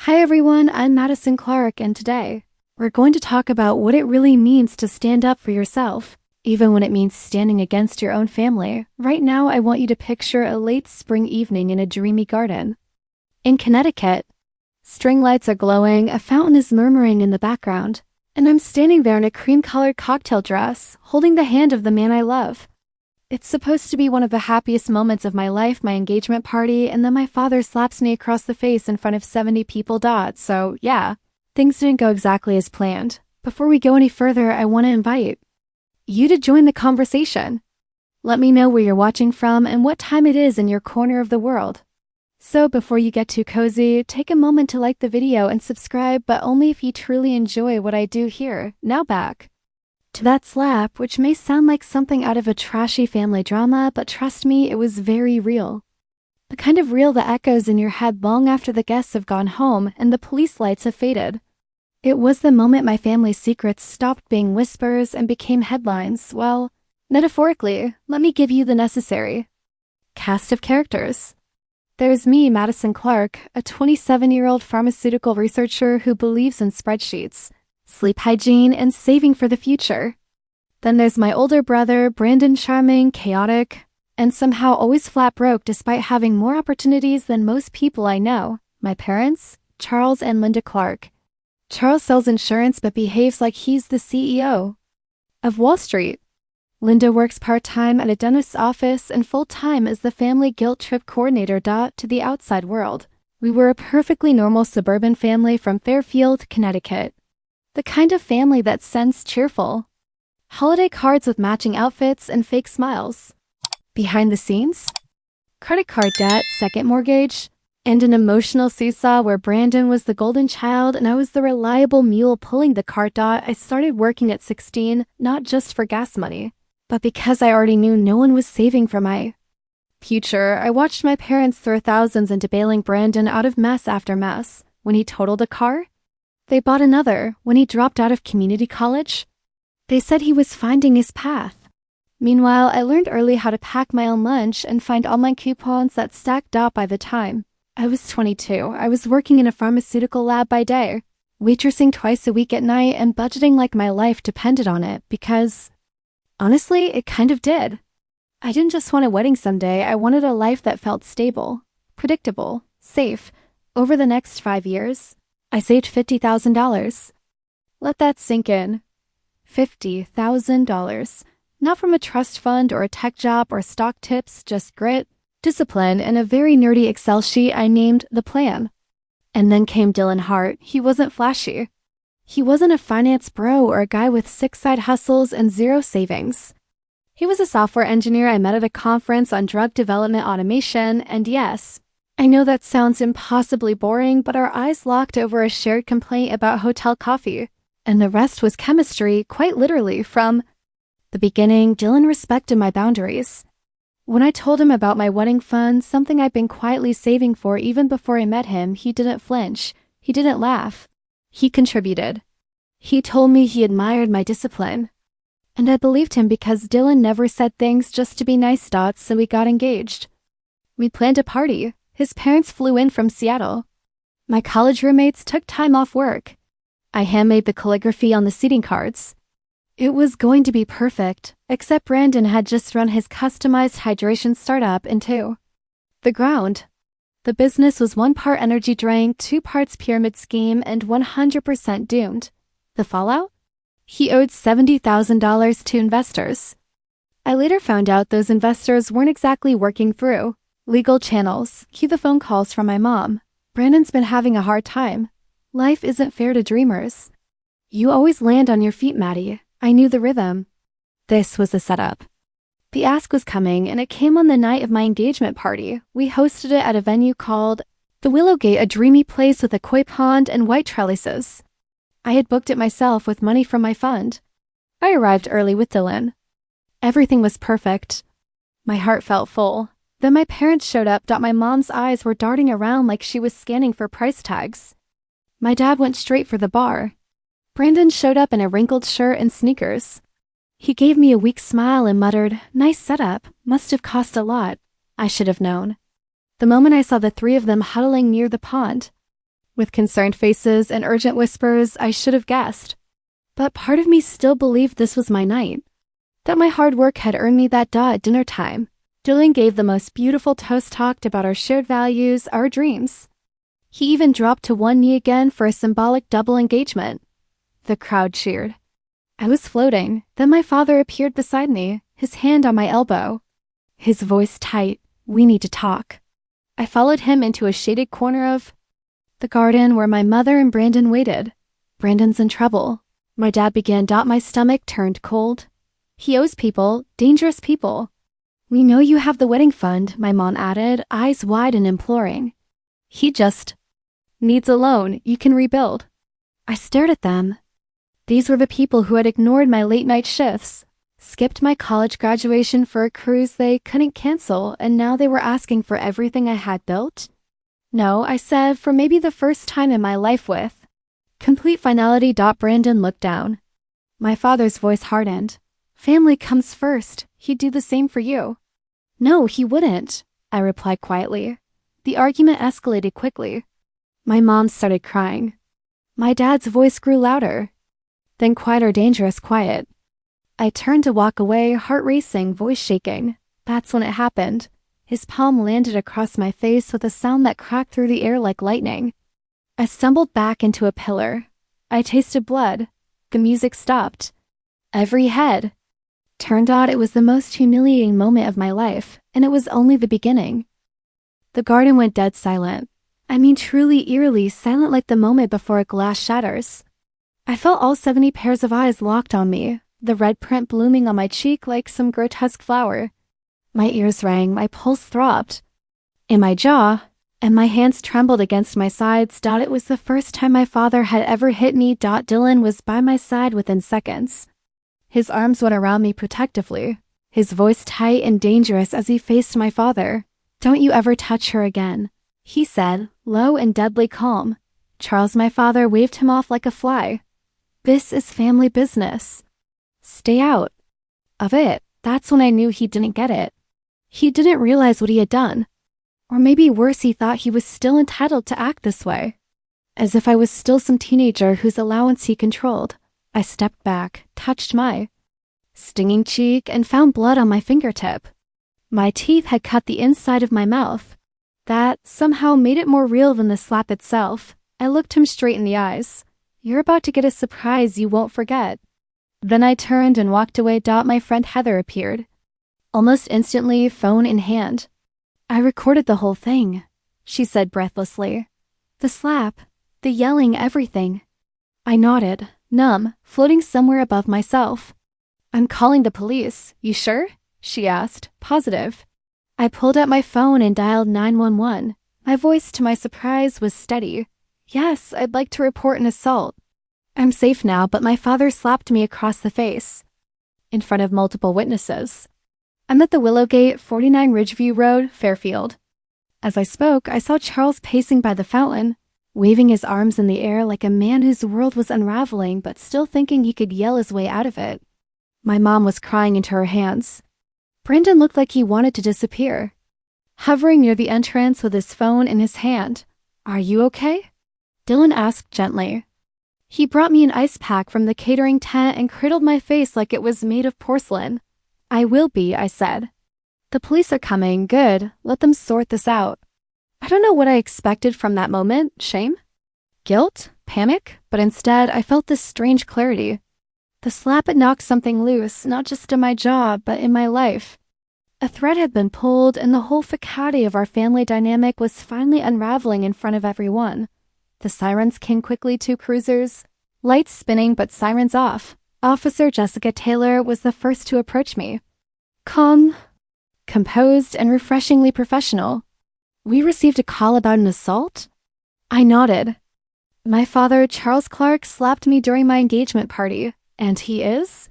Hi everyone, I'm Madison Clark, and today we're going to talk about what it really means to stand up for yourself, even when it means standing against your own family. Right now, I want you to picture a late spring evening in a dreamy garden. In Connecticut, string lights are glowing, a fountain is murmuring in the background, and I'm standing there in a cream-colored cocktail dress, holding the hand of the man I love. It's supposed to be one of the happiest moments of my life, my engagement party, and then my father slaps me across the face in front of 70 people. So yeah, things didn't go exactly as planned. Before we go any further, I want to invite you to join the conversation. Let me know where you're watching from and what time it is in your corner of the world. So before you get too cozy, take a moment to like the video and subscribe, but only if you truly enjoy what I do here. Now back to that slap, which may sound like something out of a trashy family drama, but trust me, it was very real. The kind of real that echoes in your head long after the guests have gone home and the police lights have faded. It was the moment my family's secrets stopped being whispers and became headlines. Well, metaphorically, let me give you the necessary cast of characters. There's me, Madison Clark, a 27-year-old pharmaceutical researcher who believes in spreadsheets, sleep hygiene, and saving for the future. Then there's my older brother, Brandon, charming, chaotic, and somehow always flat broke despite having more opportunities than most people I know. My parents, Charles and Linda Clark. Charles sells insurance but behaves like he's the CEO of Wall Street. Linda works part-time at a dentist's office and full-time as the family guilt trip coordinator. To the outside world, we were a perfectly normal suburban family from Fairfield, Connecticut. The kind of family that sends cheerful holiday cards with matching outfits and fake smiles. Behind the scenes, credit card debt, second mortgage, and an emotional seesaw where Brandon was the golden child and I was the reliable mule pulling the cart. I started working at 16, not just for gas money, but because I already knew no one was saving for my future. I watched my parents throw thousands into bailing Brandon out of mess after mess. When he totaled a car, they bought another. When he dropped out of community college, they said he was finding his path. Meanwhile, I learned early how to pack my own lunch and find online coupons that stacked up. By the time I was 22, I was working in a pharmaceutical lab by day, waitressing twice a week at night, and budgeting like my life depended on it because, honestly, it kind of did. I didn't just want a wedding someday, I wanted a life that felt stable, predictable, safe. Over the next 5 years, I saved $50,000. Let that sink in. $50,000. Not from a trust fund or a tech job or stock tips, just grit, discipline, and a very nerdy Excel sheet I named The Plan. And then came Dylan Hart. He wasn't flashy. He wasn't a finance bro or a guy with 6 side hustles and 0 savings. He was a software engineer I met at a conference on drug development automation, and yes, I know that sounds impossibly boring, but our eyes locked over a shared complaint about hotel coffee, and the rest was chemistry, quite literally. From the beginning, Dylan respected my boundaries. When I told him about my wedding fund, something I'd been quietly saving for even before I met him, he didn't flinch. He didn't laugh. He contributed. He told me he admired my discipline. And I believed him because Dylan never said things just to be nice. So we got engaged. We planned a party. His parents flew in from Seattle. My college roommates took time off work. I handmade the calligraphy on the seating cards. It was going to be perfect, except Brandon had just run his customized hydration startup into the ground. The business was 1 part energy drink, 2 parts pyramid scheme, and 100% doomed. The fallout? He owed $70,000 to investors. I later found out those investors weren't exactly working through legal channels. Cue the phone calls from my mom. Brandon's been having a hard time. Life isn't fair to dreamers. You always land on your feet, Maddie. I knew the rhythm. This was the setup. The ask was coming, and it came on the night of my engagement party. We hosted it at a venue called the Willowgate, a dreamy place with a koi pond and white trellises. I had booked it myself with money from my fund. I arrived early with Dylan. Everything was perfect. My heart felt full. Then my parents showed up. My mom's eyes were darting around like she was scanning for price tags. My dad went straight for the bar. Brandon showed up in a wrinkled shirt and sneakers. He gave me a weak smile and muttered, "Nice setup. Must have cost a lot." I should have known. The moment I saw the 3 of them huddling near the pond, With concerned faces and urgent whispers, I should have guessed. But part of me still believed this was my night, that my hard work had earned me that at dinner time. Dylan gave the most beautiful toast, talked about our shared values, our dreams. He even dropped to one knee again for a symbolic double engagement. The crowd cheered. I was floating. Then my father appeared beside me, his hand on my elbow. His voice tight. "We need to talk." I followed him into a shaded corner of the garden where my mother and Brandon waited. "Brandon's in trouble." My dad began. My stomach turned cold. "He owes people, dangerous people." "We know you have the wedding fund," my mom added, eyes wide and imploring. "He just needs a loan. You can rebuild." I stared at them. These were the people who had ignored my late-night shifts, skipped my college graduation for a cruise they couldn't cancel, and now they were asking for everything I had built? "No," I said, for maybe the first time in my life with complete finality. Brandon looked down. My father's voice hardened. "Family comes first. He'd do the same for you." "No, he wouldn't," I replied quietly. The argument escalated quickly. My mom started crying. My dad's voice grew louder, then quieter, dangerous quiet. I turned to walk away, heart racing, voice shaking. That's when it happened. His palm landed across my face with a sound that cracked through the air like lightning. I stumbled back into a pillar. I tasted blood. The music stopped. Every head turned out. It was the most humiliating moment of my life, and it was only the beginning. The garden went dead silent. I mean truly eerily silent, like the moment before a glass shatters. I felt all 70 pairs of eyes locked on me, the red print blooming on my cheek like some grotesque flower. My ears rang, my pulse throbbed in my jaw, and my hands trembled against my sides. It was the first time my father had ever hit me. Dylan was by my side within seconds. His arms went around me protectively, his voice tight and dangerous as he faced my father. "Don't you ever touch her again," he said, low and deadly calm. Charles, my father, waved him off like a fly. "This is family business. Stay out of it." That's when I knew he didn't get it. He didn't realize what he had done. Or maybe worse, he thought he was still entitled to act this way, as if I was still some teenager whose allowance he controlled. I stepped back, touched my stinging cheek, and found blood on my fingertip. My teeth had cut the inside of my mouth. That somehow made it more real than the slap itself. I looked him straight in the eyes. "You're about to get a surprise you won't forget." Then I turned and walked away. My friend Heather appeared, almost instantly, phone in hand. "I recorded the whole thing," she said breathlessly. "The slap, the yelling, everything." I nodded, numb, floating somewhere above myself. "I'm calling the police. You sure?" she asked. "Positive." I pulled out my phone and dialed 911. My voice, to my surprise, was steady. "Yes, I'd like to report an assault. I'm safe now, but my father slapped me across the face in front of multiple witnesses. I'm at the Willowgate, 49 Ridgeview Road, Fairfield." As I spoke, I saw Charles pacing by the fountain, waving his arms in the air like a man whose world was unraveling but still thinking he could yell his way out of it. My mom was crying into her hands. Brandon looked like he wanted to disappear, hovering near the entrance with his phone in his hand. "Are you okay?" Dylan asked gently. He brought me an ice pack from the catering tent and cradled my face like it was made of porcelain. "I will be," I said. "The police are coming. Good. Let them sort this out." I don't know what I expected from that moment. Shame? Guilt? Panic? But instead, I felt this strange clarity. The slap had knocked something loose, not just in my jaw, but in my life. A thread had been pulled, and the whole facade of our family dynamic was finally unraveling in front of everyone. The sirens came quickly, 2 cruisers, lights spinning but sirens off. Officer Jessica Taylor was the first to approach me. Calm, composed, and refreshingly professional. "We received a call about an assault?" I nodded. "My father, Charles Clark, slapped me during my engagement party. And he is?"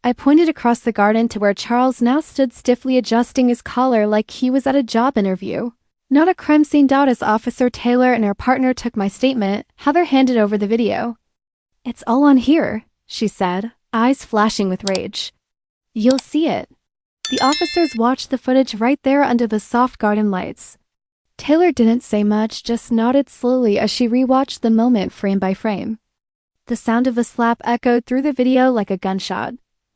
I pointed across the garden to where Charles now stood stiffly adjusting his collar like he was at a job interview. Not a crime scene. As Officer Taylor and her partner took my statement, Heather handed over the video. "It's all on here," she said, eyes flashing with rage. "You'll see it." The officers watched the footage right there under the soft garden lights. Taylor didn't say much, just nodded slowly as she rewatched the moment frame by frame. The sound of a slap echoed through the video like a gunshot.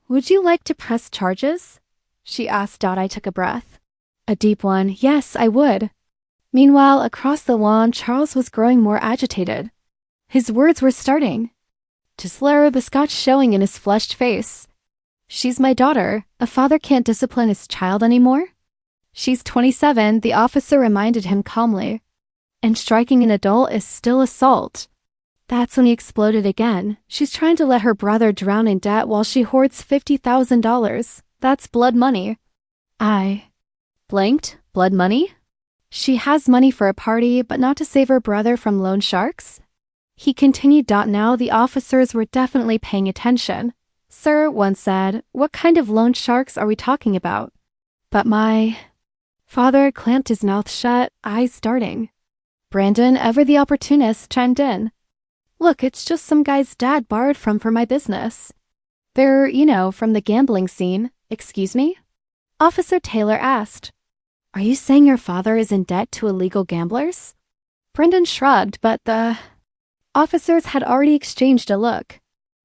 "Would you like to press charges?" she asked. I took a breath. A deep one. Yes, I would. Meanwhile, across the lawn, Charles was growing more agitated. His words were starting to slur, the scotch showing in his flushed face. "She's my daughter. A father can't discipline his child anymore?" "She's 27, the officer reminded him calmly. "And striking an adult is still assault." That's when he exploded again. "She's trying to let her brother drown in debt while she hoards $50,000. That's blood money." I blanked. Blood money? She has money for a party, but not to save her brother from loan sharks? He continued. Now the officers were definitely paying attention. "Sir," one said, "what kind of loan sharks are we talking about?" But my father clamped his mouth shut, eyes darting. Brandon, ever the opportunist, chimed in. "Look, it's just some guy's dad borrowed from for my business. They're, from the gambling scene." "Excuse me?" Officer Taylor asked. "Are you saying your father is in debt to illegal gamblers?" Brendan shrugged, but the officers had already exchanged a look.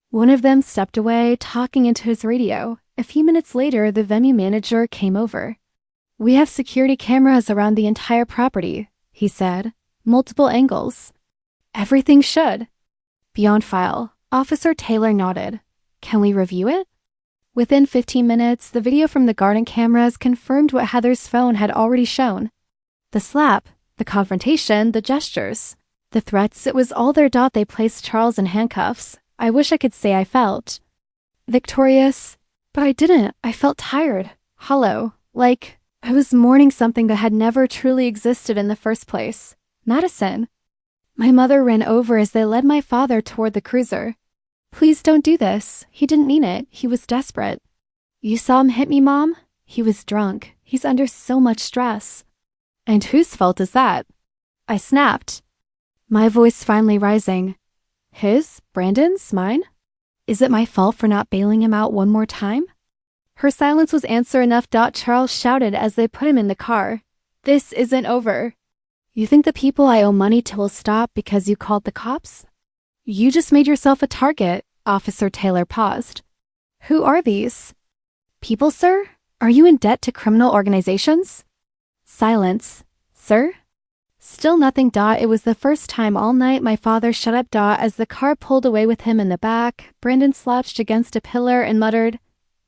One of them stepped away, talking into his radio. A few minutes later, the venue manager came over. "We have security cameras around the entire property," he said. "Multiple angles. Everything should be on file." Officer Taylor nodded. "Can we review it?" Within 15 minutes, the video from the garden cameras confirmed what Heather's phone had already shown. The slap, the confrontation, the gestures, the threats, it was all there. They placed Charles in handcuffs. I wish I could say I felt victorious, but I didn't. I felt tired, hollow, like I was mourning something that had never truly existed in the first place. Madison. My mother ran over as they led my father toward the cruiser. "Please don't do this. He didn't mean it. He was desperate." "You saw him hit me, Mom? He was drunk. He's under so much stress." "And whose fault is that?" I snapped, my voice finally rising. "His? Brandon's? Mine? Is it my fault for not bailing him out one more time?" Her silence was answer enough. Charles shouted as they put him in the car. "This isn't over. You think the people I owe money to will stop because you called the cops? You just made yourself a target." Officer Taylor paused. "Who are these people, sir? Are you in debt to criminal organizations?" Silence. "Sir?" Still nothing. It was the first time all night my father shut up. As the car pulled away with him in the back, Brandon slouched against a pillar and muttered,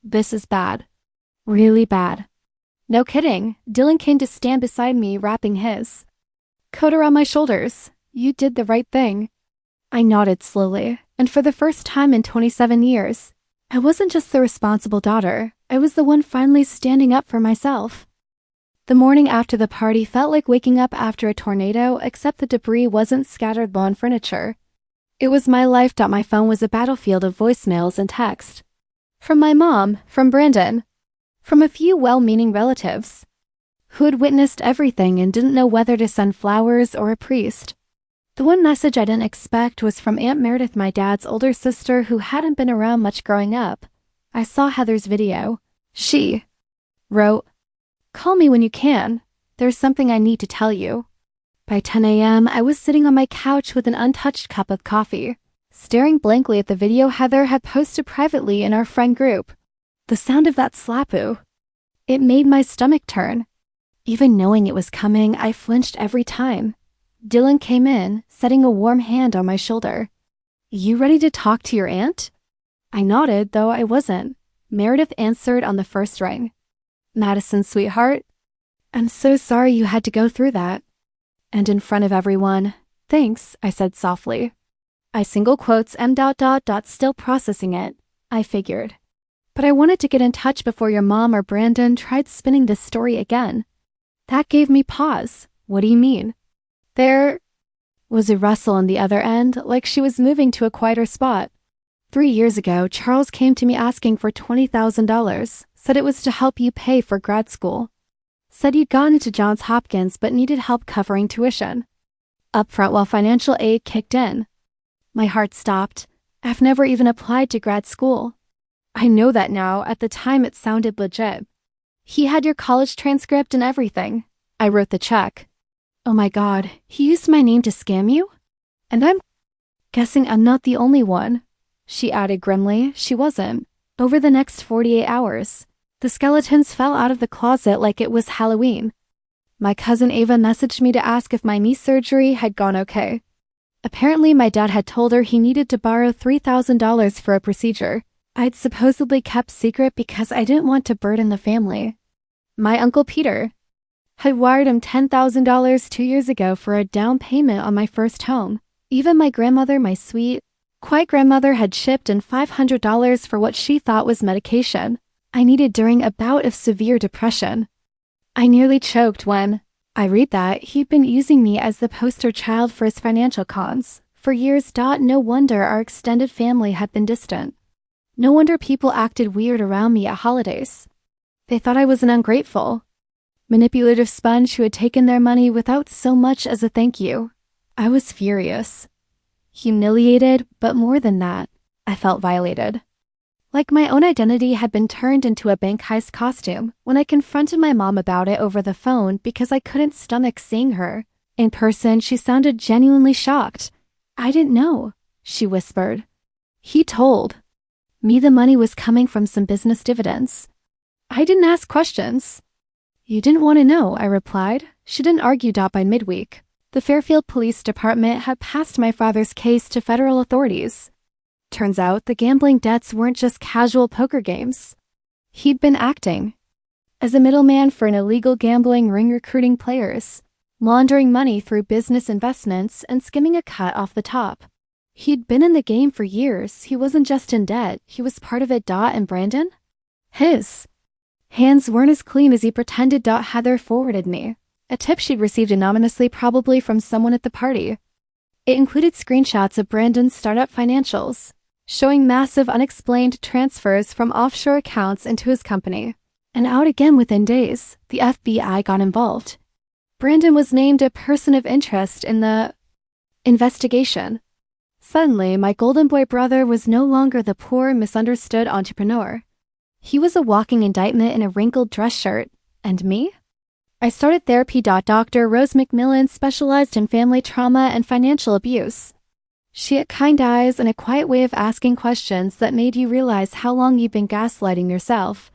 "This is bad. Really bad." "No kidding." Dylan came to stand beside me, wrapping his coat around my shoulders. "You did the right thing." I nodded slowly, and for the first time in 27 years, I wasn't just the responsible daughter, I was the one finally standing up for myself. The morning after the party felt like waking up after a tornado, except the debris wasn't scattered lawn furniture. It was my life. My phone was a battlefield of voicemails and text. From my mom, from Brandon, from a few well-meaning relatives, who had witnessed everything and didn't know whether to send flowers or a priest. The one message I didn't expect was from Aunt Meredith, my dad's older sister who hadn't been around much growing up. I saw Heather's video. She wrote, "Call me when you can. There's something I need to tell you." By 10 a.m., I was sitting on my couch with an untouched cup of coffee, staring blankly at the video Heather had posted privately in our friend group. The sound of that slapu, it made my stomach turn. Even knowing it was coming, I flinched every time. Dylan came in, setting a warm hand on my shoulder. "You ready to talk to your aunt?" I nodded, though I wasn't. Meredith answered on the first ring. "Madison, sweetheart, I'm so sorry you had to go through that." And in front of everyone, "Thanks," I said softly. I single quotes M. Still processing it, I figured. "But I wanted to get in touch before your mom or Brandon tried spinning this story again." That gave me pause. "What do you mean?" There was a rustle on the other end, like she was moving to a quieter spot. 3 years ago, Charles came to me asking for $20,000, said it was to help you pay for grad school. Said you'd gone into Johns Hopkins but needed help covering tuition upfront while financial aid kicked in. My heart stopped. I've never even applied to grad school. I know that now. At the time, it sounded legit. He had your college transcript and everything. I wrote the check. Oh my god, he used my name to scam you? And I'm guessing I'm not the only one. She added grimly. She wasn't. Over the next 48 hours, the skeletons fell out of the closet like it was Halloween. My cousin Ava messaged me to ask if my knee surgery had gone okay. Apparently, my dad had told her he needed to borrow $3,000 for a procedure I'd supposedly kept secret because I didn't want to burden the family. My Uncle Peter had wired him $10,000 2 years ago for a down payment on my first home. Even my grandmother, my sweet, quiet grandmother, had chipped in $500 for what she thought was medication I needed during a bout of severe depression. I nearly choked when I read that he'd been using me as the poster child for his financial cons for years. No wonder our extended family had been distant. No wonder people acted weird around me at holidays. They thought I was an ungrateful, manipulative sponge who had taken their money without so much as a thank you. I was furious, humiliated, but more than that, I felt violated. Like my own identity had been turned into a bank heist costume when I confronted my mom about it over the phone because I couldn't stomach seeing her. In person, she sounded genuinely shocked. I didn't know, she whispered. He told me the money was coming from some business dividends. I didn't ask questions. You didn't want to know, I replied. She didn't argue. By midweek, the Fairfield Police Department had passed my father's case to federal authorities. Turns out the gambling debts weren't just casual poker games. He'd been acting as a middleman for an illegal gambling ring, recruiting players, laundering money through business investments, and skimming a cut off the top. He'd been in the game for years. He wasn't just in debt, he was part of it. And Brandon? His hands weren't as clean as he pretended. Heather forwarded me a tip she'd received anonymously, probably from someone at the party. It included screenshots of Brandon's startup financials, showing massive unexplained transfers from offshore accounts into his company. And out again within days, the FBI got involved. Brandon was named a person of interest in the investigation. Suddenly, my golden boy brother was no longer the poor, misunderstood entrepreneur. He was a walking indictment in a wrinkled dress shirt. And me? I started therapy. Dr. Rose McMillan specialized in family trauma and financial abuse. She had kind eyes and a quiet way of asking questions that made you realize how long you've been gaslighting yourself.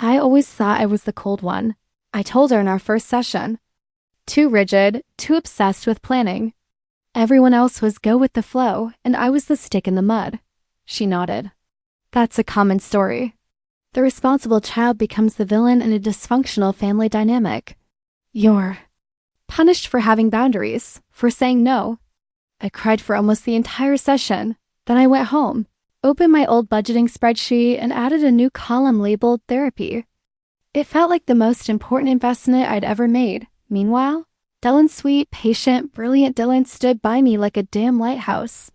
I always thought I was the cold one, I told her in our first session. Too rigid, too obsessed with planning. Everyone else was go with the flow, and I was the stick in the mud. She nodded. That's a common story. The responsible child becomes the villain in a dysfunctional family dynamic. You're punished for having boundaries, for saying no. I cried for almost the entire session. Then I went home, opened my old budgeting spreadsheet, and added a new column labeled therapy. It felt like the most important investment I'd ever made. Meanwhile, Dylan's sweet, patient, brilliant Dylan stood by me like a damn lighthouse.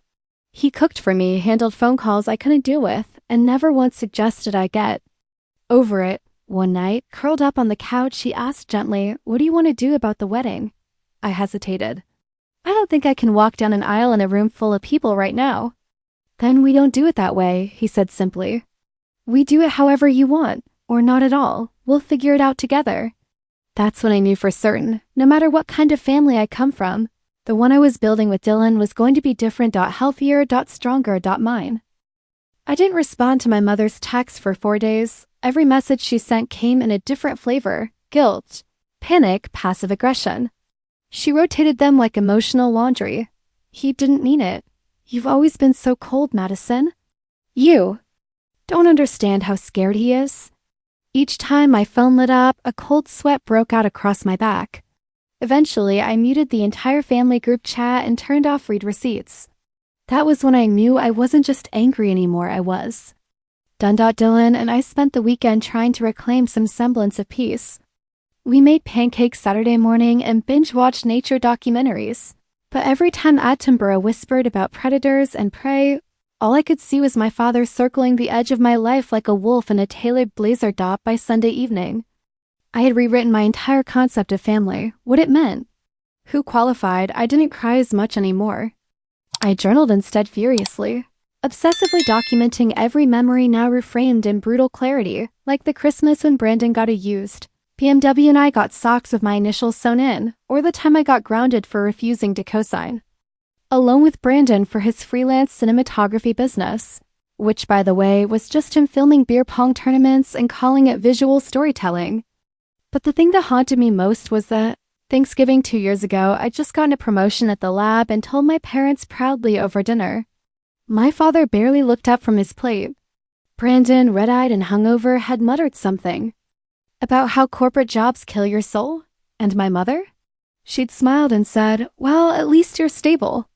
He cooked for me, handled phone calls I couldn't deal with, and never once suggested I get over it. One night, curled up on the couch, he asked gently, "What do you want to do about the wedding?" I hesitated. I don't think I can walk down an aisle in a room full of people right now. Then we don't do it that way, he said simply. We do it however you want, or not at all. We'll figure it out together. That's when I knew for certain, no matter what kind of family I come from, the one I was building with Dylan was going to be different. Healthier, stronger. Mine. I didn't respond to my mother's text for 4 days. Every message she sent came in a different flavor: guilt, panic, passive aggression. She rotated them like emotional laundry. He didn't mean it. You've always been so cold, Madison. You don't understand how scared he is. Each time my phone lit up, a cold sweat broke out across my back. Eventually, I muted the entire family group chat and turned off read receipts. That was when I knew I wasn't just angry anymore, I was. Dylan and I spent the weekend trying to reclaim some semblance of peace. We made pancakes Saturday morning and binge-watched nature documentaries. But every time Attenborough whispered about predators and prey, all I could see was my father circling the edge of my life like a wolf in a tailored blazer. By Sunday evening, I had rewritten my entire concept of family, what it meant, who qualified. I didn't cry as much anymore. I journaled instead, furiously, obsessively documenting every memory, now reframed in brutal clarity, like the Christmas when Brandon got a used BMW and I got socks with my initials sewn in, or the time I got grounded for refusing to co-sign. Alone with Brandon for his freelance cinematography business, which, by the way, was just him filming beer pong tournaments and calling it visual storytelling. But the thing that haunted me most was that Thanksgiving 2 years ago, I'd just gotten a promotion at the lab and told my parents proudly over dinner. My father barely looked up from his plate. Brandon, red-eyed and hungover, had muttered something about how corporate jobs kill your soul. And my mother? She'd smiled and said, "Well, at least you're stable.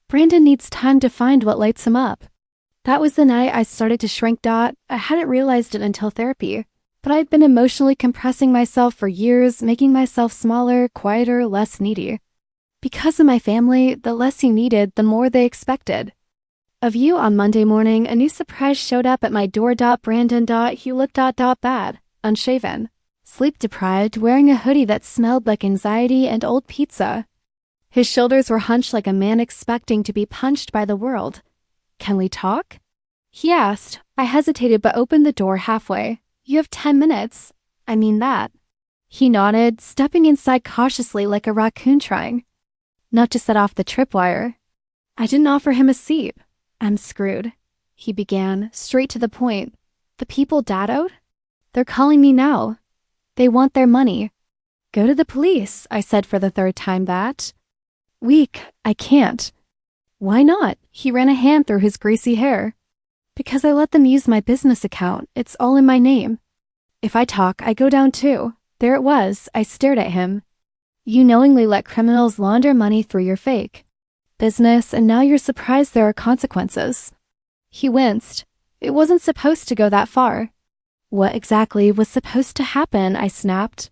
Brandon needs time to find what lights him up." That was the night I started to shrink. I hadn't realized it until therapy, but I'd been emotionally compressing myself for years, making myself smaller, quieter, less needy. Because of my family, the less you needed, the more they expected. Of you on Monday morning, a new surprise showed up at my door. Brandon. He looked bad, unshaven, sleep-deprived, wearing a hoodie that smelled like anxiety and old pizza. His shoulders were hunched like a man expecting to be punched by the world. "Can we talk?" he asked. I hesitated but opened the door halfway. "You have 10 minutes. I mean that." He nodded, stepping inside cautiously like a raccoon trying not to set off the tripwire. I didn't offer him a seat. "I'm screwed," he began, straight to the point. "The people Dad owed? They're calling me now. They want their money." "Go to the police," I said for the third time that week. "I can't." "Why not?" He ran a hand through his greasy hair. "Because I let them use my business account. It's all in my name. If I talk, I go down too." There it was. I stared at him. "You knowingly let criminals launder money through your fake business, and now you're surprised there are consequences." He winced. "It wasn't supposed to go that far." "What exactly was supposed to happen?" I snapped.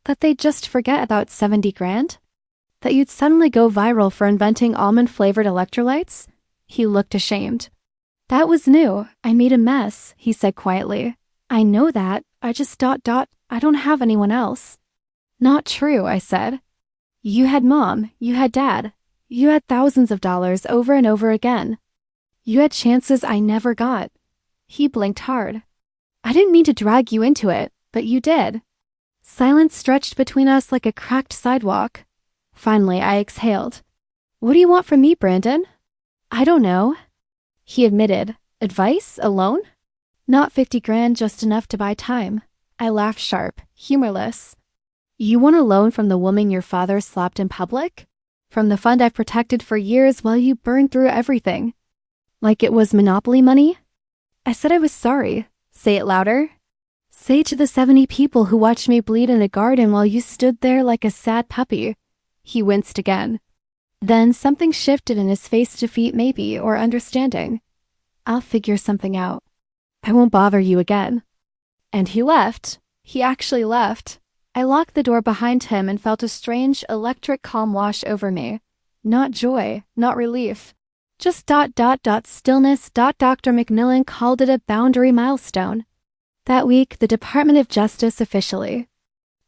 "That they'd just forget about 70 grand? That you'd suddenly go viral for inventing almond-flavored electrolytes?" He looked ashamed. "That was new. I made a mess," he said quietly. "I know that. I just I don't have anyone else." "Not true," I said. "You had Mom. You had Dad. You had thousands of dollars over and over again. You had chances I never got." He blinked hard. "I didn't mean to drag you into it, but you did." Silence stretched between us like a cracked sidewalk. Finally, I exhaled. "What do you want from me, Brandon?" "I don't know," he admitted. "Advice? A loan?" "Not 50 grand, just enough to buy time." I laughed sharp, humorless. "You want a loan from the woman your father slapped in public? From the fund I've protected for years while you burned through everything? Like it was Monopoly money?" I said I was sorry. "Say it louder." "Say to the 70 people who watched me bleed in a garden while you stood there like a sad puppy." He winced again. Then something shifted in his face. Defeat maybe, or understanding. "I'll figure something out. I won't bother you again." And he left. He actually left. I locked the door behind him and felt a strange, electric calm wash over me. Not joy, not relief. Just stillness. Dr. McMillan called it a boundary milestone. That week, the Department of Justice officially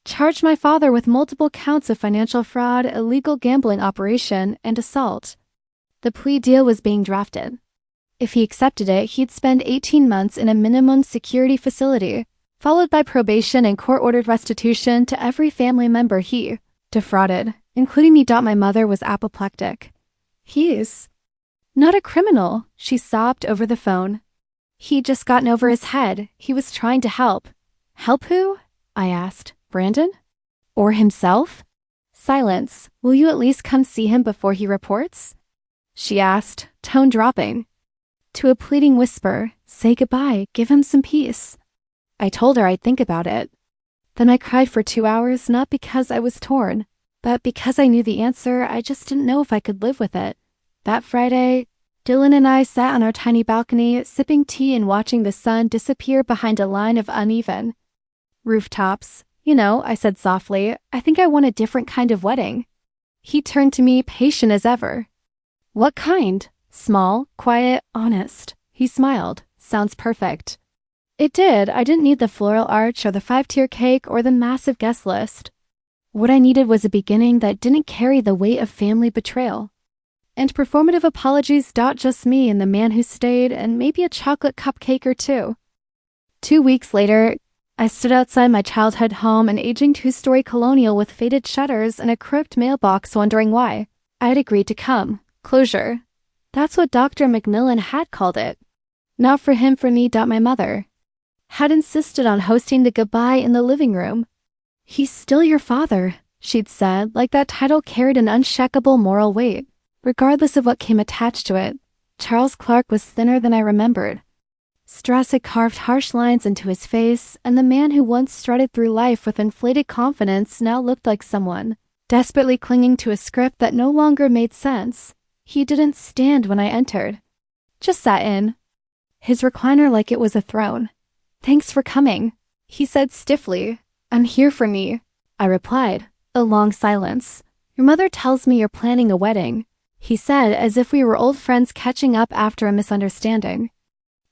charged my father with multiple counts of financial fraud, illegal gambling operation, and assault. The plea deal was being drafted. If he accepted it, he'd spend 18 months in a minimum security facility, followed by probation and court-ordered restitution to every family member he defrauded, including me. My mother was apoplectic. "He's not a criminal," she sobbed over the phone. "He'd just gotten over his head. He was trying to help." "Help who?" I asked. "Brandon? Or himself?" Silence. "Will you at least come see him before he reports?" she asked, tone dropping to a pleading whisper. "Say goodbye. Give him some peace." I told her I'd think about it. Then I cried for 2 hours, not because I was torn, but because I knew the answer. I just didn't know if I could live with it. That Friday, Dylan and I sat on our tiny balcony, sipping tea and watching the sun disappear behind a line of uneven rooftops. "You know," I said softly, "I think I want a different kind of wedding." He turned to me, patient as ever. "What kind?" "Small, quiet, honest." He smiled. "Sounds perfect." It did. I didn't need the floral arch or the 5-tier cake or the massive guest list. What I needed was a beginning that didn't carry the weight of family betrayal and performative apologies. Just me and the man who stayed, and maybe a chocolate cupcake or two. 2 weeks later, I stood outside my childhood home, an aging two-story colonial with faded shutters and a crypt mailbox, wondering why. I had agreed to come. Closure. That's what Dr. Macmillan had called it. Not for him, for me. My mother had insisted on hosting the goodbye in the living room. He's still your father, she'd said, like that title carried an unshakable moral weight. Regardless of what came attached to it, Charles Clark was thinner than I remembered. Stress had carved harsh lines into his face, and the man who once strutted through life with inflated confidence now looked like someone desperately clinging to a script that no longer made sense. He didn't stand when I entered. Just sat in his recliner like it was a throne. "Thanks for coming," he said stiffly. "I'm here for me," I replied. A long silence. "Your mother tells me you're planning a wedding," he said, as if we were old friends catching up after a misunderstanding.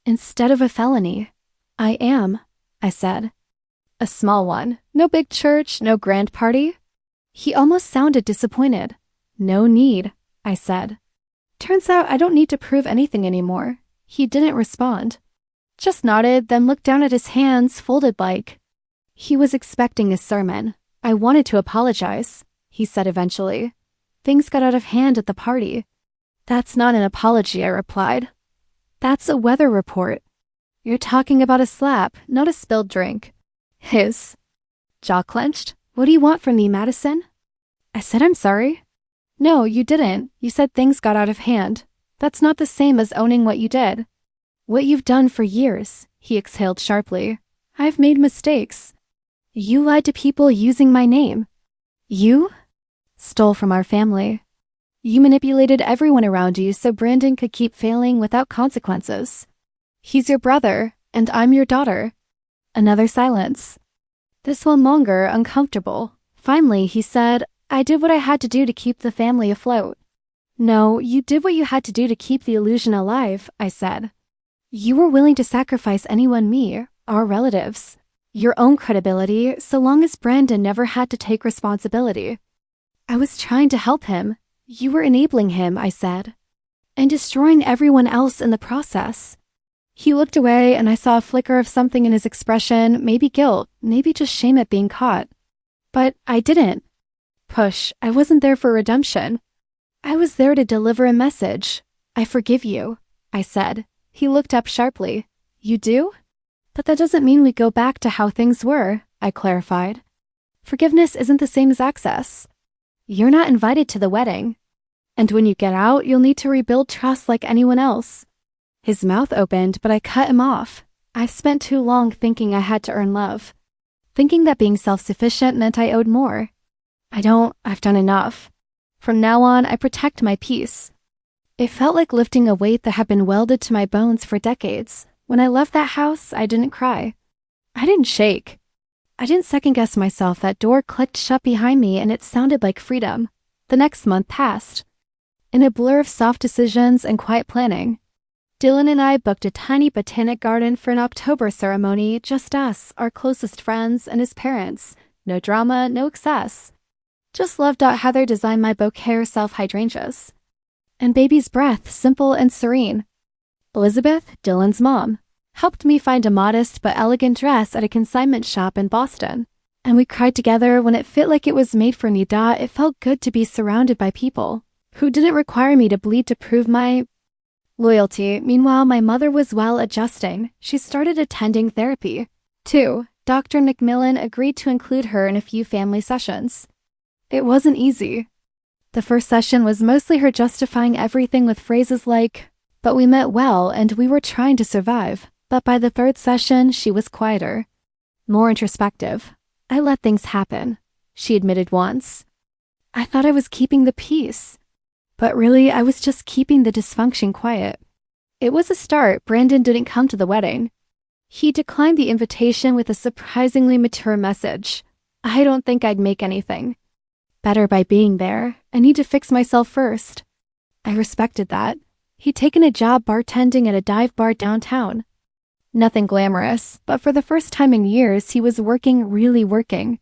"Instead of a felony." "I am," I said. "A small one. No big church, no grand party?" He almost sounded disappointed. "No need," I said. "Turns out I don't need to prove anything anymore." He didn't respond. Just nodded, then looked down at his hands, folded like he was expecting a sermon. "I wanted to apologize," he said eventually. "Things got out of hand at the party." "That's not an apology," I replied. "That's a weather report." "You're talking about a slap, not a spilled drink." His jaw clenched. "What do you want from me, Madison?" I said I'm sorry. "No, you didn't. You said things got out of hand. That's not the same as owning what you did." "What you've done for years," he exhaled sharply. "I've made mistakes. You lied to people using my name. You stole from our family. You manipulated everyone around you so Brandon could keep failing without consequences. He's your brother, and I'm your daughter." Another silence. This one longer, uncomfortable. Finally, he said, "I did what I had to do to keep the family afloat." "No, you did what you had to do to keep the illusion alive," I said. "You were willing to sacrifice anyone, me, our relatives, your own credibility, so long as Brandon never had to take responsibility." "I was trying to help him. You were enabling him," I said, "and destroying everyone else in the process." He looked away, and I saw a flicker of something in his expression, maybe guilt, maybe just shame at being caught. "But I didn't push. I wasn't there for redemption. I was there to deliver a message. I forgive you," I said. He looked up sharply. "You do?" "But that doesn't mean we go back to how things were," I clarified. "Forgiveness isn't the same as access. You're not invited to the wedding. And when you get out, you'll need to rebuild trust like anyone else." His mouth opened, but I cut him off. I've spent too long thinking I had to earn love, thinking that being self-sufficient meant I owed more. I've done enough. From now on, I protect my peace. It felt like lifting a weight that had been welded to my bones for decades. When I left that house, I didn't cry. I didn't shake. I didn't second-guess myself. That door clicked shut behind me, and it sounded like freedom. The next month passed, in a blur of soft decisions and quiet planning. Dylan and I booked a tiny botanic garden for an October ceremony, just us, our closest friends, and his parents. No drama, no excess. Just loved how Heather designed my bouquet herself, hydrangeas. And baby's breath, simple and serene. Elizabeth, Dylan's mom, helped me find a modest but elegant dress at a consignment shop in Boston. And we cried together when it fit like it was made for me. It felt good to be surrounded by people who didn't require me to bleed to prove my loyalty. Meanwhile, my mother was well adjusting. She started attending therapy. 2. Dr. Macmillan agreed to include her in a few family sessions. It wasn't easy. The first session was mostly her justifying everything with phrases like, "But we meant well and we were trying to survive." But by the third session, she was quieter, more introspective. "I let things happen," she admitted once. "I thought I was keeping the peace. But really, I was just keeping the dysfunction quiet." It was a start. Brandon didn't come to the wedding. He declined the invitation with a surprisingly mature message. "I don't think I'd make anything better by being there. I need to fix myself first." I respected that. He'd taken a job bartending at a dive bar downtown. Nothing glamorous, but for the first time in years, he was working, really working.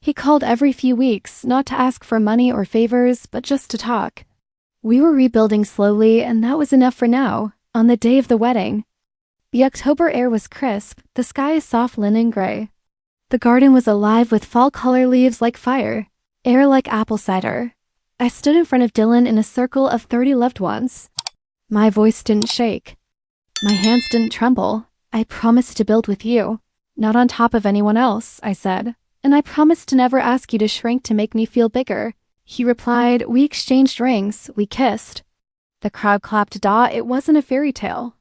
He called every few weeks, not to ask for money or favors, but just to talk. We were rebuilding slowly, and that was enough for now. On the day of the wedding, the October air was crisp, the sky a soft linen gray. The garden was alive with fall color leaves like fire, air like apple cider. I stood in front of Dylan in a circle of 30 loved ones. My voice didn't shake. My hands didn't tremble. I promised to build with you, not on top of anyone else, I said. And I promised to never ask you to shrink to make me feel bigger. He replied, we exchanged rings, we kissed. The crowd clapped. It wasn't a fairy tale.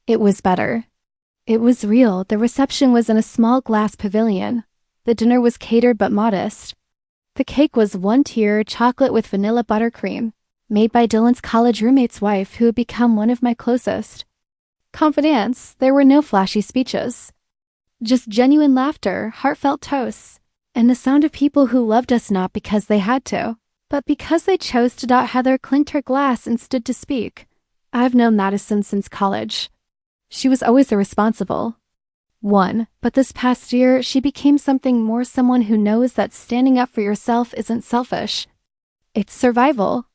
It was better. It was real. The reception was in a small glass pavilion. The dinner was catered but modest. The cake was 1-tier chocolate with vanilla buttercream, made by Dylan's college roommate's wife, who had become one of my closest. Confidence, there were no flashy speeches. Just genuine laughter, heartfelt toasts, and the sound of people who loved us not because they had to, but because they chose to. Heather clinked her glass and stood to speak. I've known Madison since college. She was always the responsible one, but this past year she became something more, someone who knows that standing up for yourself isn't selfish. It's survival.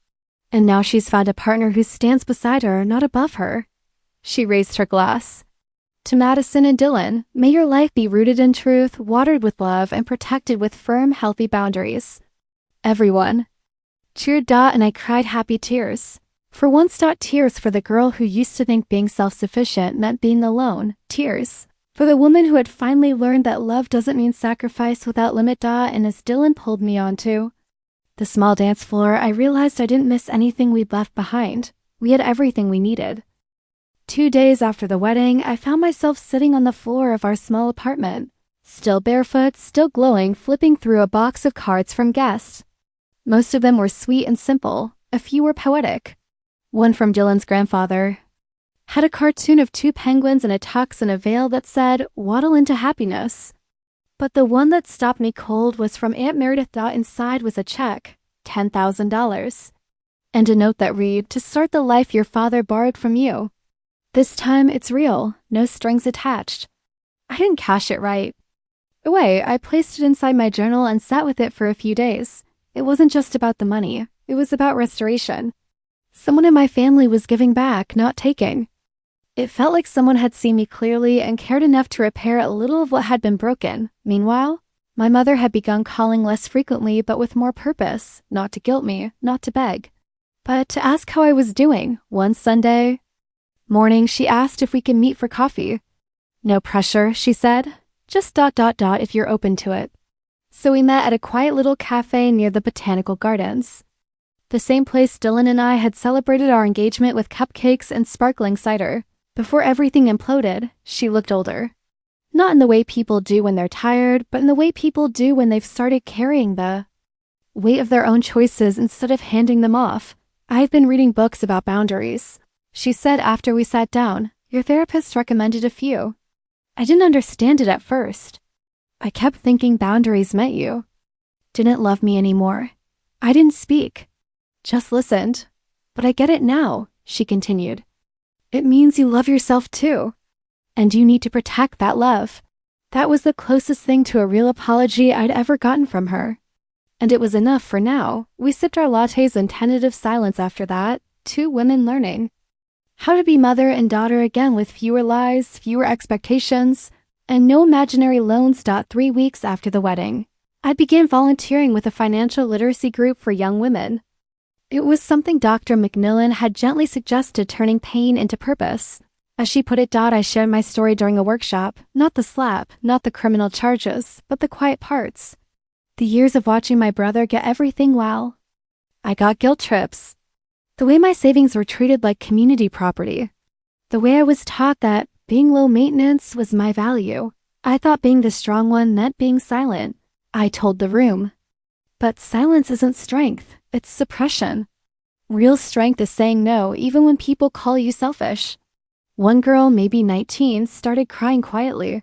And now she's found a partner who stands beside her, not above her. She raised her glass. To Madison and Dylan, may your life be rooted in truth, watered with love, and protected with firm, healthy boundaries. Everyone cheered. And I cried happy tears. For once. Tears for the girl who used to think being self-sufficient meant being alone. Tears for the woman who had finally learned that love doesn't mean sacrifice without limit. And as Dylan pulled me onto the small dance floor, I realized I didn't miss anything we'd left behind. We had everything we needed. 2 days after the wedding, I found myself sitting on the floor of our small apartment, still barefoot, still glowing, flipping through a box of cards from guests. Most of them were sweet and simple. A few were poetic. One from Dylan's grandfather had a cartoon of 2 penguins in a tux and a veil that said, "Waddle into happiness." But the one that stopped me cold was from Aunt Meredith. Inside was a check, $10,000, and a note that read, "To start the life your father borrowed from you. This time it's real, no strings attached." I didn't cash it right away. I placed it inside my journal and sat with it for a few days. It wasn't just about the money. It was about restoration. Someone in my family was giving back, not taking. It felt like someone had seen me clearly and cared enough to repair a little of what had been broken. Meanwhile, my mother had begun calling less frequently but with more purpose, not to guilt me, not to beg, but to ask how I was doing. One Sunday morning, she asked if we could meet for coffee. "No pressure," she said. "Just ... if you're open to it." So we met at a quiet little cafe near the botanical gardens. The same place Dylan and I had celebrated our engagement with cupcakes and sparkling cider. Before everything imploded, she looked older. Not in the way people do when they're tired, but in the way people do when they've started carrying the weight of their own choices instead of handing them off. "I've been reading books about boundaries," she said after we sat down. "Your therapist recommended a few." I didn't understand it at first. I kept thinking boundaries meant you didn't love me anymore. I didn't speak, just listened. "But I get it now," she continued. "It means you love yourself too. And you need to protect that love." That was the closest thing to a real apology I'd ever gotten from her. And it was enough for now. We sipped our lattes in tentative silence after that, 2 women learning how to be mother and daughter again with fewer lies, fewer expectations, and no imaginary loans. 3 weeks after the wedding, I began volunteering with a financial literacy group for young women. It was something Dr. McMillan had gently suggested, turning pain into purpose. As she put it, I shared my story during a workshop, not the slap, not the criminal charges, but the quiet parts. The years of watching my brother get everything while I got guilt trips. The way my savings were treated like community property. The way I was taught that being low maintenance was my value. I thought being the strong one meant being silent. I told the room. But silence isn't strength, it's suppression. Real strength is saying no, even when people call you selfish. One girl, maybe 19, started crying quietly.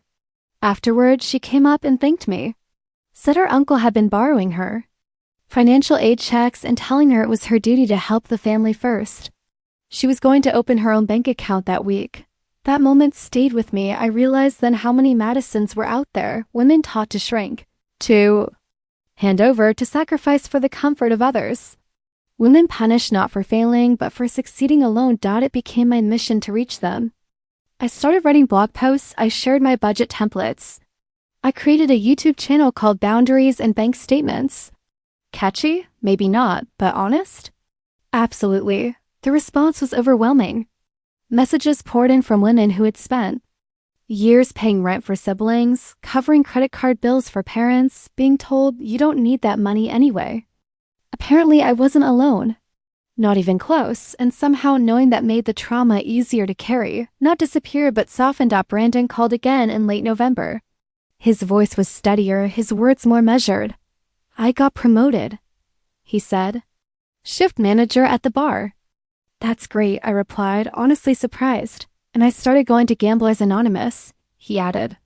Afterward, she came up and thanked me. Said her uncle had been borrowing her financial aid checks and telling her it was her duty to help the family first. She was going to open her own bank account that week. That moment stayed with me. I realized then how many Madisons were out there, women taught to shrink, to hand over, to sacrifice for the comfort of others. Women punished not for failing, but for succeeding alone. It became my mission to reach them. I started writing blog posts. I shared my budget templates. I created a YouTube channel called Boundaries and Bank Statements. Catchy? Maybe not, but honest? Absolutely. The response was overwhelming. Messages poured in from women who had spent years paying rent for siblings, covering credit card bills for parents, being told you don't need that money anyway. Apparently, I wasn't alone. Not even close, and somehow knowing that made the trauma easier to carry, not disappear but softened up. Brandon called again in late November. His voice was steadier, his words more measured. I got promoted, he said. Shift manager at the bar. That's great, I replied, honestly surprised. And I started going to Gamblers Anonymous, he added.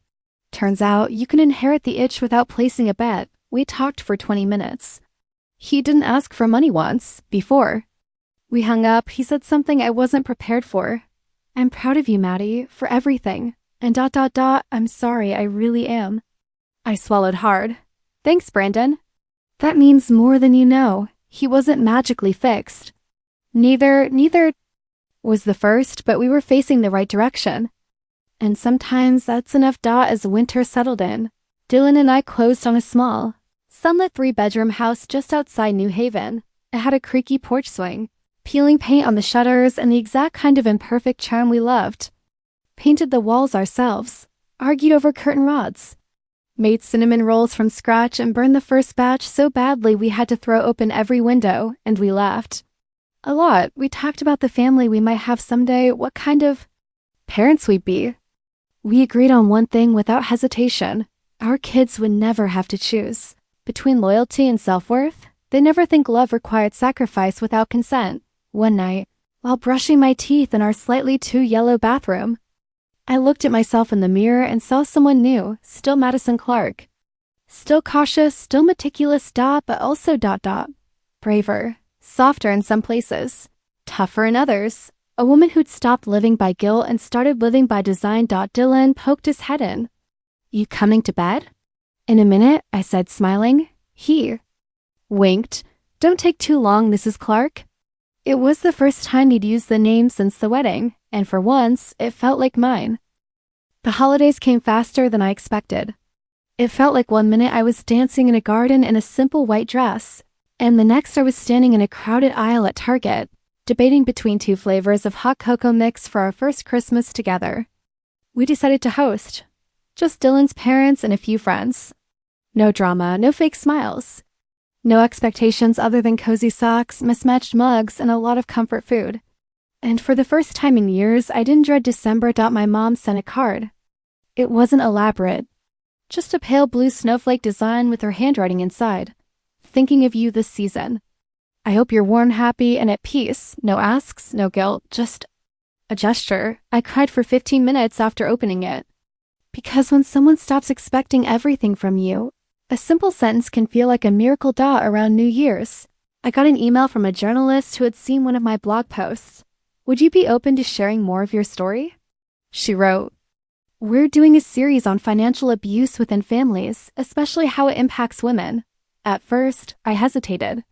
Turns out you can inherit the itch without placing a bet. We talked for 20 minutes. He didn't ask for money once, before. We hung up, he said something I wasn't prepared for. I'm proud of you, Maddie, for everything. And ... I'm sorry, I really am. I swallowed hard. Thanks, Brandon. That means more than you know. He wasn't magically fixed. Neither was the first, but we were facing the right direction. And sometimes that's enough. As winter settled in, Dylan and I closed on a small, sunlit 3-bedroom house just outside New Haven. It had a creaky porch swing, peeling paint on the shutters, and the exact kind of imperfect charm we loved. Painted the walls ourselves, argued over curtain rods, made cinnamon rolls from scratch, and burned the first batch so badly we had to throw open every window, and we laughed. A lot. We talked about the family we might have someday, what kind of parents we'd be. We agreed on one thing without hesitation. Our kids would never have to choose between loyalty and self-worth. They never think love required sacrifice without consent. One night, while brushing my teeth in our slightly too yellow bathroom, I looked at myself in the mirror and saw someone new, still Madison Clark. Still cautious, still meticulous, but also ... braver. Softer in some places, tougher in others. A woman who'd stopped living by guilt and started living by design. Dylan poked his head in. You coming to bed? In a minute, I said, smiling. He winked. Don't take too long, Mrs. Clark. It was the first time he'd used the name since the wedding, and for once, it felt like mine. The holidays came faster than I expected. It felt like one minute I was dancing in a garden in a simple white dress, and the next I was standing in a crowded aisle at Target, debating between 2 flavors of hot cocoa mix for our first Christmas together. We decided to host. Just Dylan's parents and a few friends. No drama, no fake smiles. No expectations other than cozy socks, mismatched mugs, and a lot of comfort food. And for the first time in years, I didn't dread December. My mom sent a card. It wasn't elaborate. Just a pale blue snowflake design with her handwriting inside. Thinking of you this season. I hope you're warm, happy, and at peace. No asks, no guilt, just a gesture. I cried for 15 minutes after opening it. Because when someone stops expecting everything from you, a simple sentence can feel like a miracle. Around New Year's, I got an email from a journalist who had seen one of my blog posts. Would you be open to sharing more of your story? She wrote, We're doing a series on financial abuse within families, especially how it impacts women. At first, I hesitated.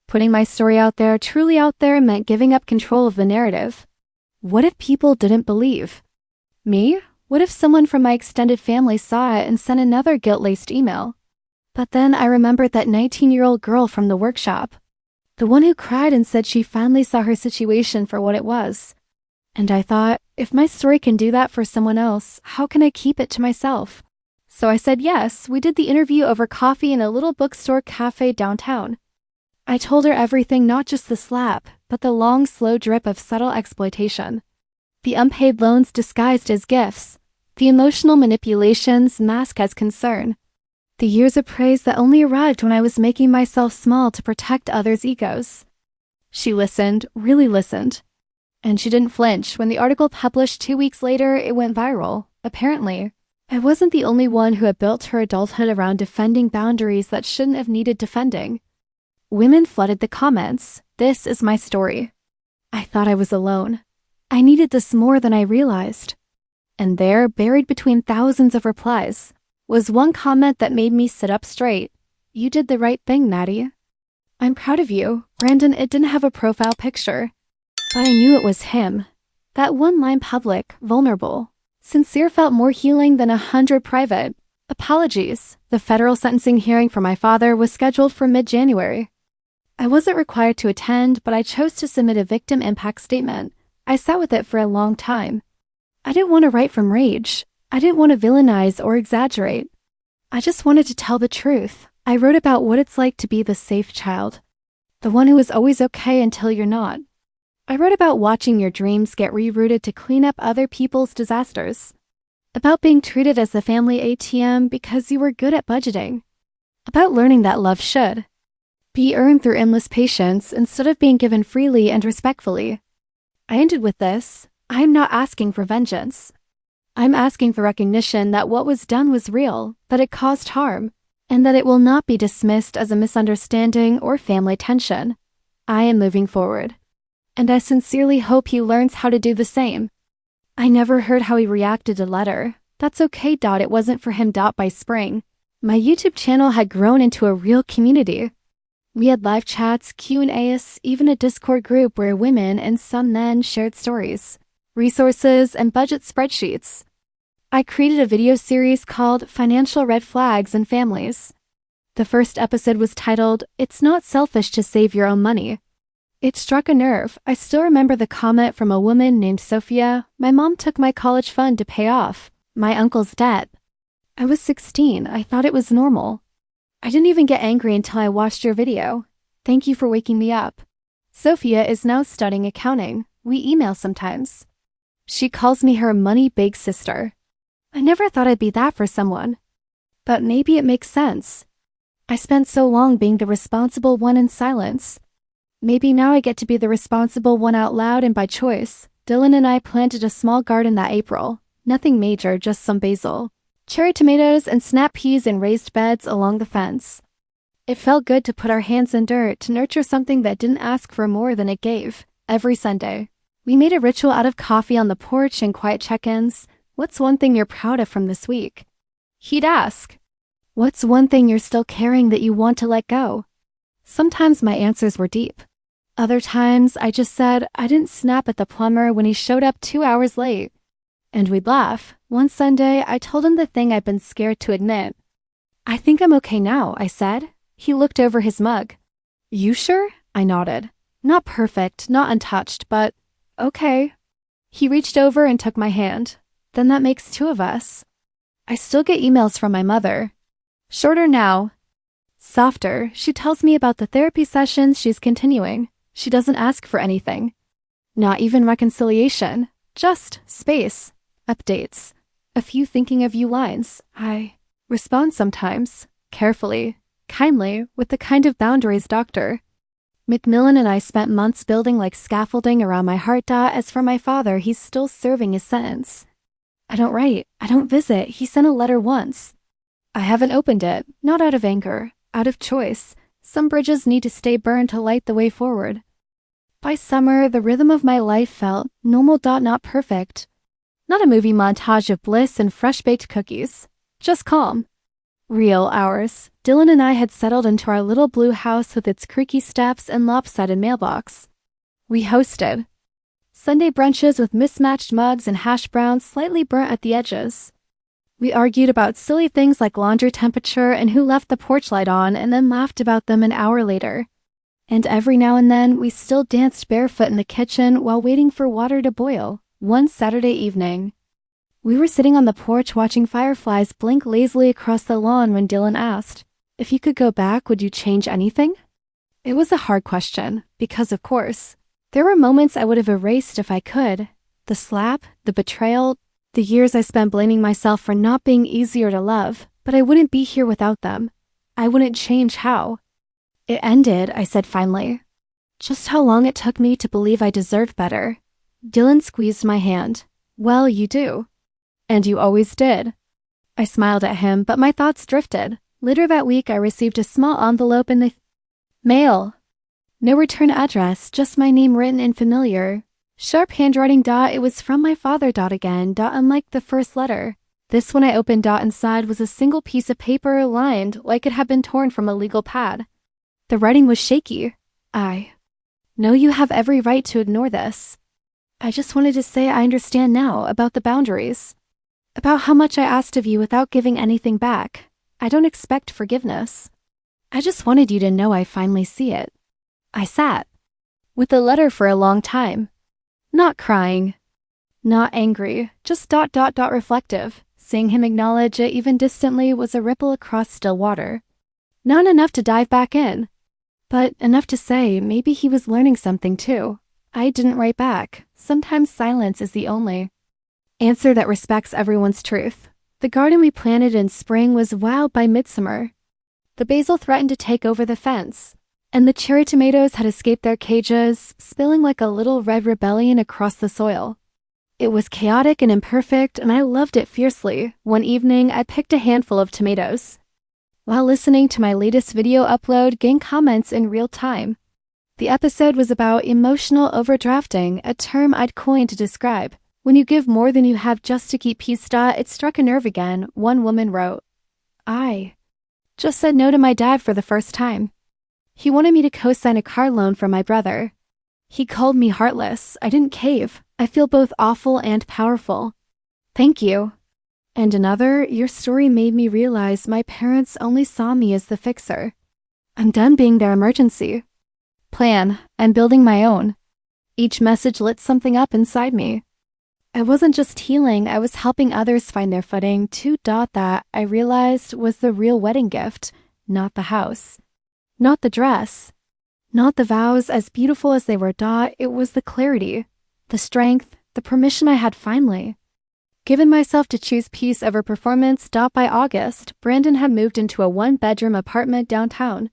Putting my story out there, truly out there, meant giving up control of the narrative. What if people didn't believe me? What if someone from my extended family saw it and sent another guilt-laced email? But then I remembered that 19-year-old girl from the workshop. The one who cried and said she finally saw her situation for what it was. And I thought, if my story can do that for someone else, how can I keep it to myself? So I said yes. We did the interview over coffee in a little bookstore cafe downtown. I told her everything, not just the slap, but the long, slow drip of subtle exploitation. The unpaid loans disguised as gifts. The emotional manipulations masked as concern. The years of praise that only arrived when I was making myself small to protect others' egos. She listened, really listened. And she didn't flinch. When the article published 2 weeks later, it went viral. Apparently, I wasn't the only one who had built her adulthood around defending boundaries that shouldn't have needed defending. Women flooded the comments. This is my story. I thought I was alone. I needed this more than I realized. And there, buried between thousands of replies, was one comment that made me sit up straight. You did the right thing, Maddie. I'm proud of you. Brandon, it didn't have a profile picture, but I knew it was him. That one line public, vulnerable. Sincere felt more healing than 100 private. Apologies. The federal sentencing hearing for my father was scheduled for mid-January. I wasn't required to attend, but I chose to submit a victim impact statement. I sat with it for a long time. I didn't want to write from rage. I didn't want to villainize or exaggerate. I just wanted to tell the truth. I wrote about what it's like to be the safe child, the one who is always okay until you're not. I wrote about watching your dreams get rerouted to clean up other people's disasters, about being treated as the family ATM because you were good at budgeting, about learning that love should be earned through endless patience instead of being given freely and respectfully. I ended with this: I am not asking for vengeance. I'm asking for recognition that what was done was real, that it caused harm, and that it will not be dismissed as a misunderstanding or family tension. I am moving forward, and I sincerely hope he learns how to do the same. I never heard how he reacted to the letter. That's okay. It wasn't for him. By spring, my YouTube channel had grown into a real community. We had live chats, Q&As, even a Discord group where women and some men shared stories, resources, and budget spreadsheets. I created a video series called Financial Red Flags in Families. The first episode was titled, "It's Not Selfish to Save Your Own Money." It struck a nerve. I still remember the comment from a woman named Sophia: "My mom took my college fund to pay off my uncle's debt." I was 16. I thought it was normal. I didn't even get angry until I watched your video. Thank you for waking me up. Sophia is now studying accounting. We email sometimes. She calls me her money big sister. I never thought I'd be that for someone. But maybe it makes sense. I spent so long being the responsible one in silence. Maybe now I get to be the responsible one out loud and by choice. Dylan and I planted a small garden that April. Nothing major, just some basil, cherry tomatoes, and snap peas in raised beds along the fence. It felt good to put our hands in dirt, to nurture something that didn't ask for more than it gave. Every Sunday, we made a ritual out of coffee on the porch and quiet check-ins. "What's one thing you're proud of from this week?" He'd ask. "What's one thing you're still carrying that you want to let go?" Sometimes my answers were deep. Other times I just said I didn't snap at the plumber when he showed up 2 hours late. And we'd laugh. One Sunday, I told him the thing I'd been scared to admit. "I think I'm okay now," I said. He looked over his mug. "You sure?" I nodded. Not perfect, not untouched, but okay. He reached over and took my hand. Then that makes 2 of us. I still get emails from my mother. Shorter now. Softer. She tells me about the therapy sessions she's continuing. She doesn't ask for anything. Not even reconciliation. Just space. Updates. A few thinking of you lines. I respond sometimes. Carefully. Kindly. With the kind of boundaries Dr. McMillan and I spent months building like scaffolding around my heart. As for my father, he's still serving his sentence. I don't write. I don't visit. He sent a letter once. I haven't opened it. Not out of anger. Out of choice. Some bridges need to stay burned to light the way forward. By summer, the rhythm of my life felt normal. Not perfect. Not a movie montage of bliss and fresh-baked cookies. Just calm. Real hours. Dylan and I had settled into our little blue house with its creaky steps and lopsided mailbox. We hosted Sunday brunches with mismatched mugs and hash browns slightly burnt at the edges. We argued about silly things like laundry temperature and who left the porch light on, and then laughed about them an hour later. And every now and then, we still danced barefoot in the kitchen while waiting for water to boil. One Saturday evening, we were sitting on the porch watching fireflies blink lazily across the lawn when Dylan asked, "If you could go back, would you change anything?" It was a hard question, because of course, there were moments I would have erased if I could. The slap, the betrayal, the years I spent blaming myself for not being easier to love, but I wouldn't be here without them. I wouldn't change how. "It ended," I said finally. Just how long it took me to believe I deserved better. Dylan squeezed my hand. "Well, you do. And you always did." I smiled at him, but my thoughts drifted. Later that week, I received a small envelope in the mail. No return address, just my name written in familiar, sharp handwriting. It was from my father. Again. Unlike the first letter. This one I opened. Inside was a single piece of paper lined like it had been torn from a legal pad. The writing was shaky. "I know you have every right to ignore this. I just wanted to say I understand now about the boundaries. About how much I asked of you without giving anything back. I don't expect forgiveness. I just wanted you to know I finally see it. I sat with the letter for a long time. Not crying. Not angry. Just reflective. Seeing him acknowledge it even distantly was a ripple across still water. Not enough to dive back in, but enough to say maybe he was learning something too. I didn't write back. Sometimes silence is the only answer that respects everyone's truth. The garden we planted in spring was wild by midsummer. The basil threatened to take over the fence, and the cherry tomatoes had escaped their cages, spilling like a little red rebellion across the soil. It was chaotic and imperfect, and I loved it fiercely. One evening, I picked a handful of tomatoes while listening to my latest video upload, getting comments in real time. The episode was about emotional overdrafting, a term I'd coined to describe when you give more than you have just to keep peace. It struck a nerve again, one woman wrote. I just said no to my dad for the first time. He wanted me to co-sign a car loan for my brother. He called me heartless. I didn't cave. I feel both awful and powerful. Thank you. And another, your story made me realize my parents only saw me as the fixer. I'm done being their emergency plan. I'm building my own. Each message lit something up inside me. I wasn't just healing, I was helping others find their footing. That I realized was the real wedding gift, not the house, not the dress, not the vows as beautiful as they were. It was the clarity, the strength, the permission I had finally given myself to choose peace over performance. By August, Brandon had moved into a one-bedroom apartment downtown.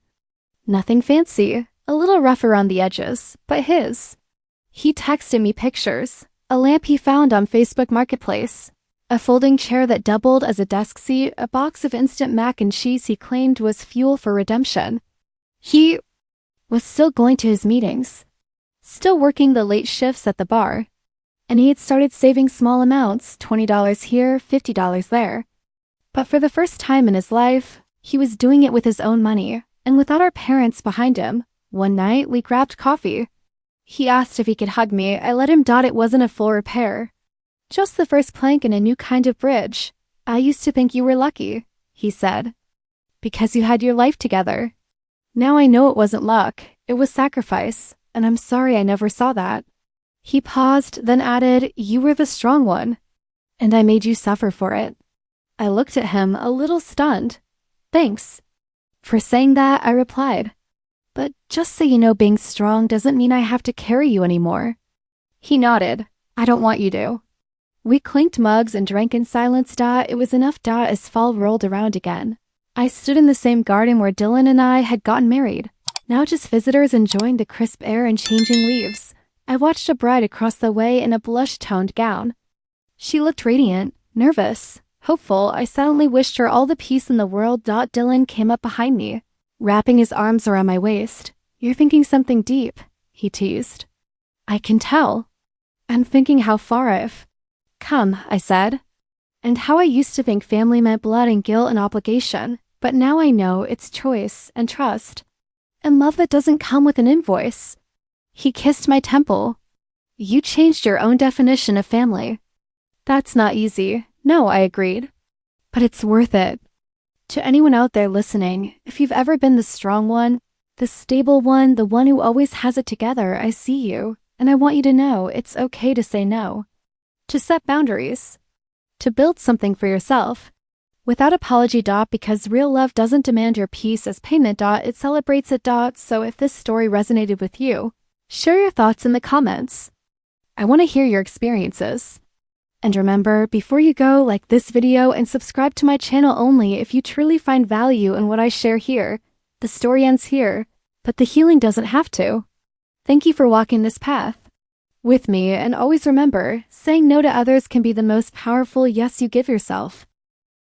Nothing fancy, a little rough around the edges, but his. He texted me pictures, a lamp he found on Facebook Marketplace, a folding chair that doubled as a desk seat, a box of instant mac and cheese he claimed was fuel for redemption. He was still going to his meetings, still working the late shifts at the bar, and he had started saving small amounts, $20 here, $50 there. But for the first time in his life, he was doing it with his own money, and without our parents behind him. One night, we grabbed coffee. He asked if he could hug me. I let him. It wasn't a full repair, just the first plank in a new kind of bridge. I used to think you were lucky, he said, because you had your life together. Now I know it wasn't luck, it was sacrifice, and I'm sorry I never saw that. He paused, then added, you were the strong one, and I made you suffer for it. I looked at him, a little stunned. Thanks for saying that, I replied. But just so you know, being strong doesn't mean I have to carry you anymore. He nodded. I don't want you to. We clinked mugs and drank in silence. It was enough. As fall rolled around again, I stood in the same garden where Dylan and I had gotten married. Now just visitors enjoying the crisp air and changing leaves. I watched a bride across the way in a blush-toned gown. She looked radiant, nervous, hopeful. I silently wished her all the peace in the world. Dylan came up behind me, wrapping his arms around my waist. You're thinking something deep, he teased. I can tell. I'm thinking how far I've come, I said, and how I used to think family meant blood and guilt and obligation, but now I know it's choice and trust, and love that doesn't come with an invoice. He kissed my temple. You changed your own definition of family. That's not easy. No, I agreed. But it's worth it. To anyone out there listening, if you've ever been the strong one, the stable one, the one who always has it together, I see you, and I want you to know it's okay to say no, to set boundaries, to build something for yourself, without apology. Because real love doesn't demand your peace as payment. It celebrates it. So if this story resonated with you, share your thoughts in the comments. I want to hear your experiences. And remember, before you go, like this video and subscribe to my channel only if you truly find value in what I share here. The story ends here, but the healing doesn't have to. Thank you for walking this path with me, and always remember, saying no to others can be the most powerful yes you give yourself.